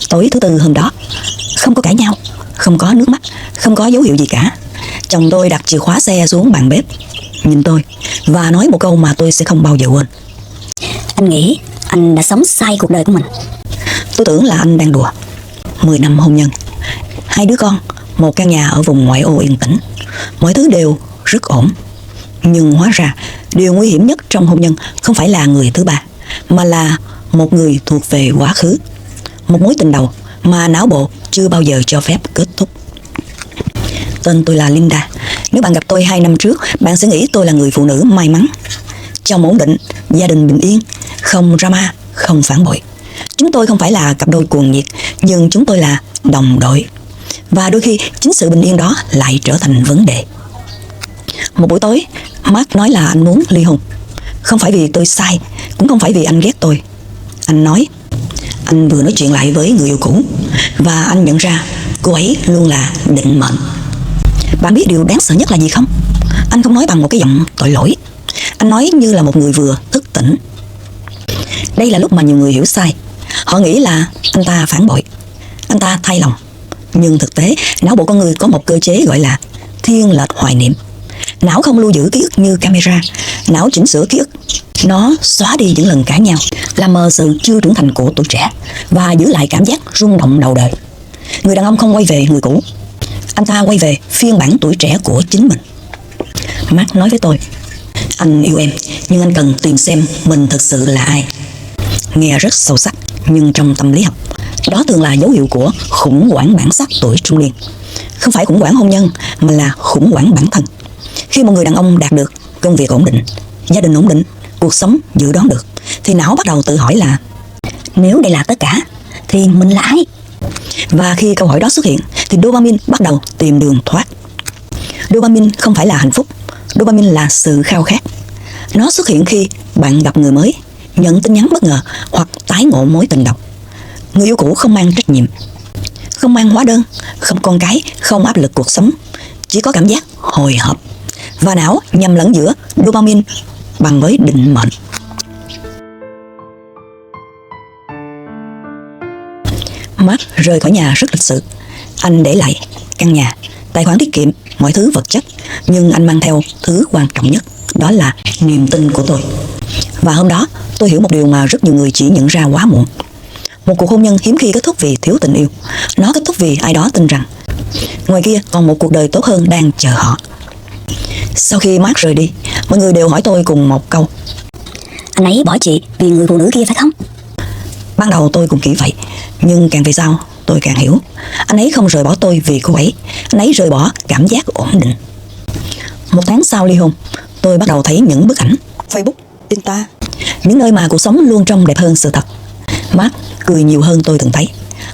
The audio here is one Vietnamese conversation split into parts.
Tối thứ tư hôm đó, không có cãi nhau, không có nước mắt, không có dấu hiệu gì cả. Chồng tôi đặt chìa khóa xe xuống bàn bếp, nhìn tôi và nói một câu mà tôi sẽ không bao giờ quên. Anh nghĩ anh đã sống sai cuộc đời của mình. Tôi tưởng là anh đang đùa. 10 năm hôn nhân, 2 đứa con, một căn nhà ở vùng ngoại ô yên tĩnh, mọi thứ đều rất ổn. Nhưng hóa ra điều nguy hiểm nhất trong hôn nhân không phải là người thứ ba, mà là một người thuộc về quá khứ, một mối tình đầu mà não bộ chưa bao giờ cho phép kết thúc. Tên tôi là Linda. Nếu bạn gặp tôi 2 năm trước, bạn sẽ nghĩ tôi là người phụ nữ may mắn, chồng ổn định, gia đình bình yên, không drama, không phản bội. Chúng tôi không phải là cặp đôi cuồng nhiệt, nhưng chúng tôi là đồng đội. Và đôi khi chính sự bình yên đó lại trở thành vấn đề. Một buổi tối, Mark nói là anh muốn ly hôn. Không phải vì tôi sai, cũng không phải vì anh ghét tôi. Anh nói anh vừa nói chuyện lại với người yêu cũ và anh nhận ra cô ấy luôn là định mệnh. Bạn biết điều đáng sợ nhất là gì không? Anh không nói bằng một cái giọng tội lỗi. Anh nói như là một người vừa thức tỉnh. Đây là lúc mà nhiều người hiểu sai. Họ nghĩ là anh ta phản bội, anh ta thay lòng. Nhưng thực tế, não bộ con người có một cơ chế gọi là thiên lệch hoài niệm. Não không lưu giữ ký ức như camera. Não chỉnh sửa ký ức. Nó xóa đi những lần cãi nhau, làm mờ sự chưa trưởng thành của tuổi trẻ và giữ lại cảm giác rung động đầu đời. Người đàn ông không quay về người cũ, anh ta quay về phiên bản tuổi trẻ của chính mình. Mark nói với tôi, anh yêu em, nhưng anh cần tìm xem mình thực sự là ai. Nghe rất sâu sắc, nhưng trong tâm lý học, đó thường là dấu hiệu của khủng hoảng bản sắc tuổi trung niên. Không phải khủng hoảng hôn nhân, mà là khủng hoảng bản thân. Khi một người đàn ông đạt được công việc ổn định, gia đình ổn định, cuộc sống dự đoán được, thì não bắt đầu tự hỏi là nếu đây là tất cả, thì mình là ai? Và khi câu hỏi đó xuất hiện, thì dopamine bắt đầu tìm đường thoát. Dopamine không phải là hạnh phúc, dopamine là sự khao khát. Nó xuất hiện khi bạn gặp người mới, nhận tin nhắn bất ngờ hoặc tái ngộ mối tình đầu. Người yêu cũ không mang trách nhiệm, không mang hóa đơn, không con cái, không áp lực cuộc sống, chỉ có cảm giác hồi hộp. Và não nhầm lẫn giữa dopamine bằng với định mệnh. Mark rời khỏi nhà rất lịch sự. Anh để lại căn nhà, tài khoản tiết kiệm, mọi thứ vật chất. Nhưng anh mang theo thứ quan trọng nhất, đó là niềm tin của tôi. Và hôm đó tôi hiểu một điều mà rất nhiều người chỉ nhận ra quá muộn. Một cuộc hôn nhân hiếm khi kết thúc vì thiếu tình yêu. Nó kết thúc vì ai đó tin rằng ngoài kia còn một cuộc đời tốt hơn đang chờ họ. Sau khi Mark rời đi, mọi người đều hỏi tôi cùng một câu: Anh ấy bỏ chị vì người phụ nữ kia phải không? Ban đầu tôi cũng nghĩ vậy, nhưng càng về sau tôi càng hiểu. Anh ấy không rời bỏ tôi vì cô ấy, anh ấy rời bỏ cảm giác ổn định. 1 tháng sau ly hôn, tôi bắt đầu thấy những bức ảnh Facebook, Insta, những nơi mà cuộc sống luôn trông đẹp hơn sự thật. Mark cười nhiều hơn tôi từng thấy.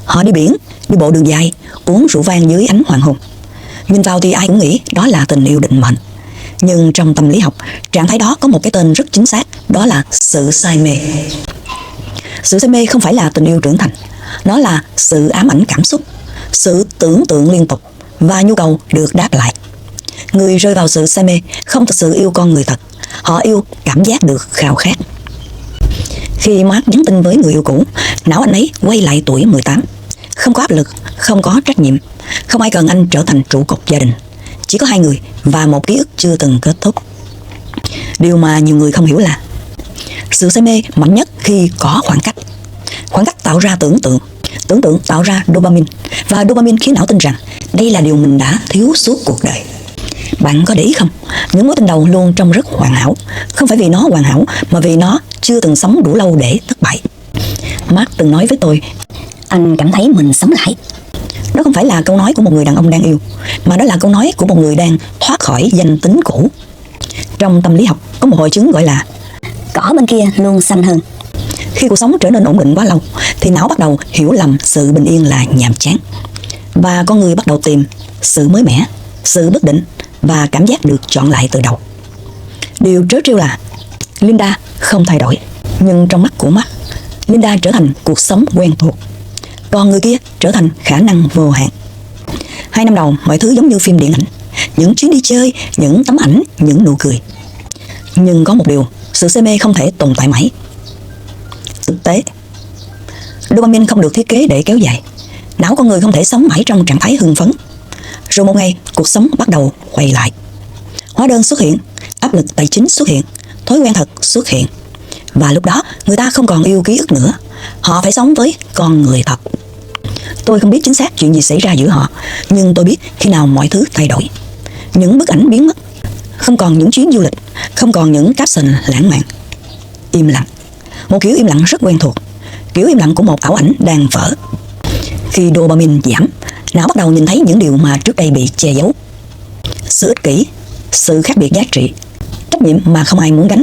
Họ đi biển, đi bộ đường dài, uống rượu vang dưới ánh hoàng hôn. Nhìn vào thì ai cũng nghĩ đó là tình yêu định mệnh. Nhưng trong tâm lý học, trạng thái đó có một cái tên rất chính xác, đó là sự say mê. Sự say mê không phải là tình yêu trưởng thành, nó là sự ám ảnh cảm xúc, sự tưởng tượng liên tục và nhu cầu được đáp lại. Người rơi vào sự say mê không thực sự yêu con người thật, họ yêu cảm giác được khao khát. Khi Mark nhắn tin với người yêu cũ, não anh ấy quay lại tuổi 18. Không có áp lực, không có trách nhiệm, không ai cần anh trở thành trụ cột gia đình. Chỉ có 2 người và một ký ức chưa từng kết thúc. Điều mà nhiều người không hiểu là sự say mê mạnh nhất khi có khoảng cách. Khoảng cách tạo ra tưởng tượng, tưởng tượng tạo ra dopamine, và dopamine khiến não tin rằng đây là điều mình đã thiếu suốt cuộc đời. Bạn có để ý không? Những mối tình đầu luôn trông rất hoàn hảo, không phải vì nó hoàn hảo mà vì nó chưa từng sống đủ lâu để thất bại. Mark từng nói với tôi, anh cảm thấy mình sống lại. Đó không phải là câu nói của một người đàn ông đang yêu, mà đó là câu nói của một người đang thoát khỏi danh tính cũ. Trong tâm lý học có một hội chứng gọi là cỏ bên kia luôn xanh hơn. Khi cuộc sống trở nên ổn định quá lâu thì não bắt đầu hiểu lầm sự bình yên là nhàm chán, và con người bắt đầu tìm sự mới mẻ, sự bất định và cảm giác được chọn lại từ đầu. Điều trớ trêu là Linda không thay đổi, nhưng trong mắt của Mark, Linda trở thành cuộc sống quen thuộc, còn người kia trở thành khả năng vô hạn. 2 năm đầu mọi thứ giống như phim điện ảnh, những chuyến đi chơi, những tấm ảnh, những nụ cười. Nhưng có một điều, sự say mê không thể tồn tại mãi. Thực tế, Dopamine không được thiết kế để kéo dài. Não con người không thể sống mãi trong trạng thái hưng phấn. Rồi một ngày, cuộc sống bắt đầu quay lại. Hóa đơn xuất hiện, áp lực tài chính xuất hiện, thói quen thật xuất hiện. Và lúc đó, người ta không còn yêu ký ức nữa. Họ phải sống với con người thật. Tôi không biết chính xác chuyện gì xảy ra giữa họ, nhưng tôi biết khi nào mọi thứ thay đổi. Những bức ảnh biến mất, không còn những chuyến du lịch, không còn những caption lãng mạn. Im lặng. Một kiểu im lặng rất quen thuộc. Kiểu im lặng của một ảo ảnh đang vỡ. Khi dopamine giảm, não bắt đầu nhìn thấy những điều mà trước đây bị che giấu. Sự ích kỷ, sự khác biệt giá trị, trách nhiệm mà không ai muốn gánh.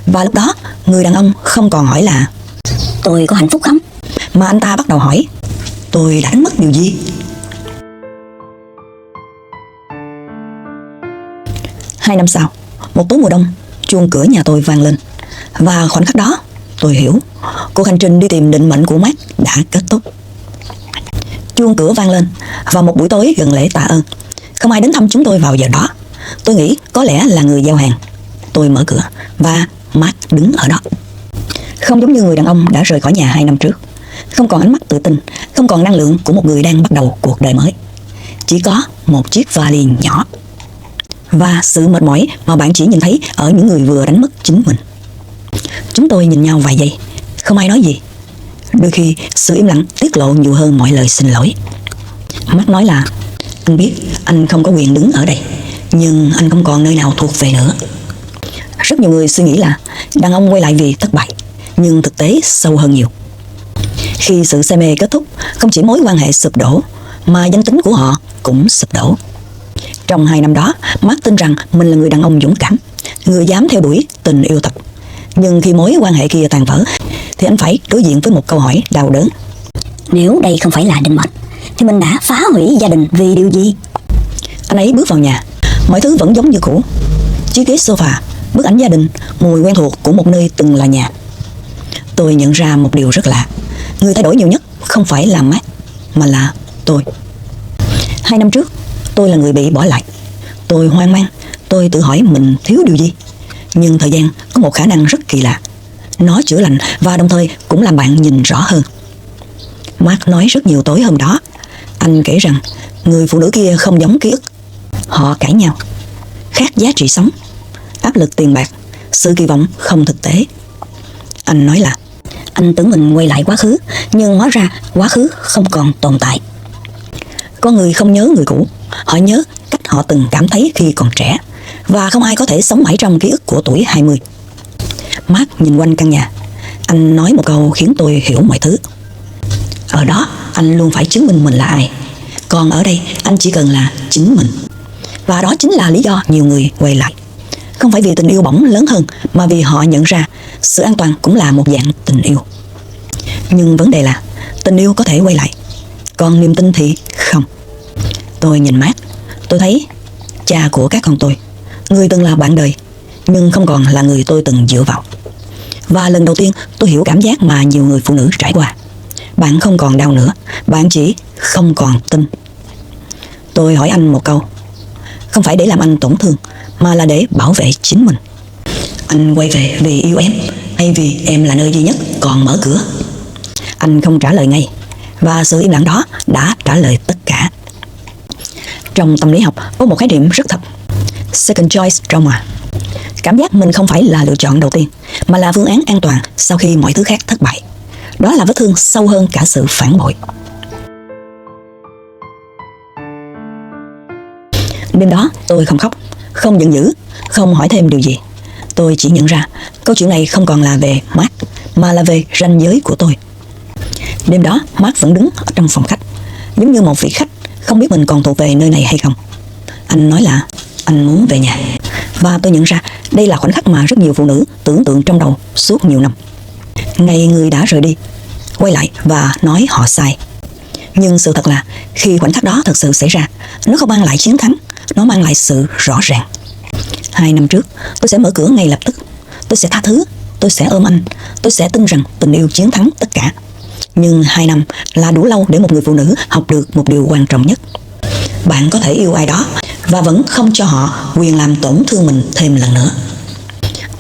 Và lúc đó, người đàn ông không còn hỏi là tôi có hạnh phúc không? Mà anh ta bắt đầu hỏi, tôi đã đánh mất điều gì? 2 năm sau, một tối mùa đông, chuông cửa nhà tôi vang lên. Và khoảnh khắc đó, tôi hiểu cuộc hành trình đi tìm định mệnh của Mark đã kết thúc. Chuông cửa vang lên vào một buổi tối gần lễ tạ ơn. Không ai đến thăm chúng tôi vào giờ đó. Tôi nghĩ có lẽ là người giao hàng. Tôi mở cửa và Mark đứng ở đó. Không giống như người đàn ông đã rời khỏi nhà 2 năm trước. Không còn ánh mắt tự tin, không còn năng lượng của một người đang bắt đầu cuộc đời mới. Chỉ có một chiếc vali nhỏ. Và sự mệt mỏi mà bạn chỉ nhìn thấy ở những người vừa đánh mất chính mình. Chúng tôi nhìn nhau vài giây, không ai nói gì. Đôi khi sự im lặng tiết lộ nhiều hơn mọi lời xin lỗi. Mark nói là anh biết anh không có quyền đứng ở đây, nhưng anh không còn nơi nào thuộc về nữa. Rất nhiều người suy nghĩ là đàn ông quay lại vì thất bại, nhưng thực tế sâu hơn nhiều. Khi sự say mê kết thúc, không chỉ mối quan hệ sụp đổ, mà danh tính của họ cũng sụp đổ. Trong 2 năm đó, Mark tin rằng mình là người đàn ông dũng cảm, người dám theo đuổi tình yêu thật. Nhưng khi mối quan hệ kia tan vỡ, thì anh phải đối diện với một câu hỏi đau đớn. Nếu đây không phải là định mệnh, thì mình đã phá hủy gia đình vì điều gì? Anh ấy bước vào nhà, mọi thứ vẫn giống như cũ. Chiếc ghế sofa, bức ảnh gia đình, mùi quen thuộc của một nơi từng là nhà. Tôi nhận ra một điều rất lạ. Người thay đổi nhiều nhất không phải là Mark, mà là tôi. 2 năm trước, tôi là người bị bỏ lại. Tôi hoang mang, tôi tự hỏi mình thiếu điều gì. Nhưng thời gian có một khả năng rất kỳ lạ. Nó chữa lành và đồng thời cũng làm bạn nhìn rõ hơn. Mark nói rất nhiều tối hôm đó. Anh kể rằng người phụ nữ kia không giống ký ức. Họ cãi nhau, khác giá trị sống, áp lực tiền bạc, sự kỳ vọng không thực tế. Anh nói là anh tưởng mình quay lại quá khứ, nhưng hóa ra quá khứ không còn tồn tại. Con người không nhớ người cũ, họ nhớ cách họ từng cảm thấy khi còn trẻ. Và không ai có thể sống mãi trong ký ức của tuổi 20. Mark nhìn quanh căn nhà. Anh nói một câu khiến tôi hiểu mọi thứ. Ở đó, anh luôn phải chứng minh mình là ai. Còn ở đây, anh chỉ cần là chính mình. Và đó chính là lý do nhiều người quay lại. Không phải vì tình yêu bỏng lớn hơn, mà vì họ nhận ra sự an toàn cũng là một dạng tình yêu. Nhưng vấn đề là tình yêu có thể quay lại, còn niềm tin thì không. Tôi nhìn Mark, tôi thấy cha của các con tôi, người từng là bạn đời, nhưng không còn là người tôi từng dựa vào. Và lần đầu tiên tôi hiểu cảm giác mà nhiều người phụ nữ trải qua. Bạn không còn đau nữa, bạn chỉ không còn tin. Tôi hỏi anh một câu, không phải để làm anh tổn thương, mà là để bảo vệ chính mình. Anh quay về vì yêu em, hay vì em là nơi duy nhất còn mở cửa? Anh không trả lời ngay, và sự im lặng đó đã trả lời tất cả. Trong tâm lý học có một khái niệm rất thật, second choice trauma. Cảm giác mình không phải là lựa chọn đầu tiên, mà là phương án an toàn sau khi mọi thứ khác thất bại. Đó là vết thương sâu hơn cả sự phản bội. Đêm đó tôi không khóc, không giận dữ, không hỏi thêm điều gì. Tôi chỉ nhận ra câu chuyện này không còn là về Mark, mà là về ranh giới của tôi. Đêm đó Mark vẫn đứng ở trong phòng khách, giống như một vị khách không biết mình còn thuộc về nơi này hay không. Anh nói là anh muốn về nhà. Và tôi nhận ra đây là khoảnh khắc mà rất nhiều phụ nữ tưởng tượng trong đầu suốt nhiều năm. Ngày người đã rời đi, quay lại và nói họ sai. Nhưng sự thật là khi khoảnh khắc đó thật sự xảy ra, nó không mang lại chiến thắng, nó mang lại sự rõ ràng. 2 năm trước, tôi sẽ mở cửa ngay lập tức. Tôi sẽ tha thứ, tôi sẽ ôm anh, tôi sẽ tin rằng tình yêu chiến thắng tất cả. Nhưng 2 năm là đủ lâu để một người phụ nữ học được một điều quan trọng nhất. Bạn có thể yêu ai đó và vẫn không cho họ quyền làm tổn thương mình thêm lần nữa.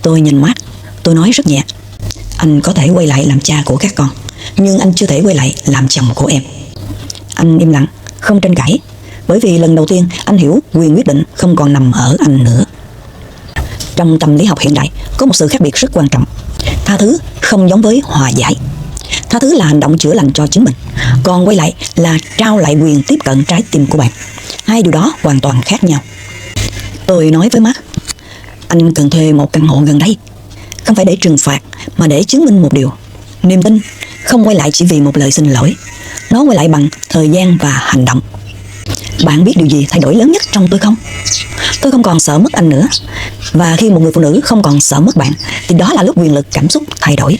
Tôi nhìn Mark, tôi nói rất nhẹ. Anh có thể quay lại làm cha của các con, nhưng anh chưa thể quay lại làm chồng của em. Anh im lặng, không tranh cãi, bởi vì lần đầu tiên anh hiểu quyền quyết định không còn nằm ở anh nữa. Trong tâm lý học hiện đại có một sự khác biệt rất quan trọng. Tha thứ không giống với hòa giải. Tha thứ là hành động chữa lành cho chính mình, còn quay lại là trao lại quyền tiếp cận trái tim của bạn. Hai điều đó hoàn toàn khác nhau. Tôi nói với Mark, anh cần thuê một căn hộ gần đây, không phải để trừng phạt mà để chứng minh một điều: niềm tin không quay lại chỉ vì một lời xin lỗi, nó quay lại bằng thời gian và hành động. Bạn biết điều gì thay đổi lớn nhất trong tôi không? Tôi không còn sợ mất anh nữa. Và khi một người phụ nữ không còn sợ mất bạn thì đó là lúc quyền lực cảm xúc thay đổi.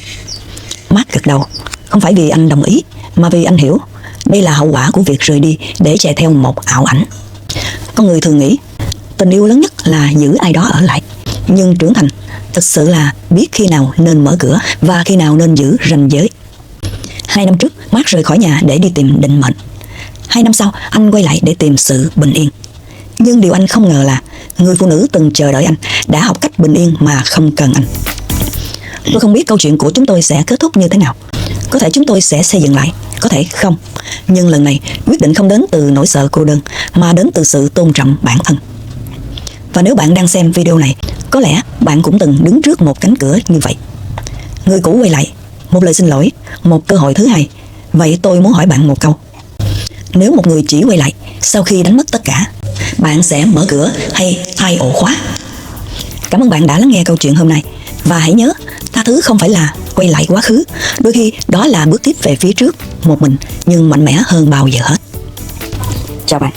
Mark gật đầu, không phải vì anh đồng ý mà vì anh hiểu đây là hậu quả của việc rời đi để chạy theo một ảo ảnh. Con người thường nghĩ tình yêu lớn nhất là giữ ai đó ở lại, nhưng trưởng thành thực sự là biết khi nào nên mở cửa và khi nào nên giữ ranh giới. 2 năm trước, Mark rời khỏi nhà để đi tìm định mệnh. 2 năm sau, anh quay lại để tìm sự bình yên. Nhưng điều anh không ngờ là người phụ nữ từng chờ đợi anh đã học cách bình yên mà không cần anh. Tôi không biết câu chuyện của chúng tôi sẽ kết thúc như thế nào. Có thể chúng tôi sẽ xây dựng lại, có thể không. Nhưng lần này, quyết định không đến từ nỗi sợ cô đơn, mà đến từ sự tôn trọng bản thân. Và nếu bạn đang xem video này, có lẽ bạn cũng từng đứng trước một cánh cửa như vậy. Người cũ quay lại, một lời xin lỗi, một cơ hội thứ hai. Vậy tôi muốn hỏi bạn một câu. Nếu một người chỉ quay lại sau khi đánh mất tất cả, bạn sẽ mở cửa hay thay ổ khóa? Cảm ơn bạn đã lắng nghe câu chuyện hôm nay. Và hãy nhớ, tha thứ không phải là quay lại quá khứ. Đôi khi đó là bước tiếp về phía trước, một mình nhưng mạnh mẽ hơn bao giờ hết. Chào bạn.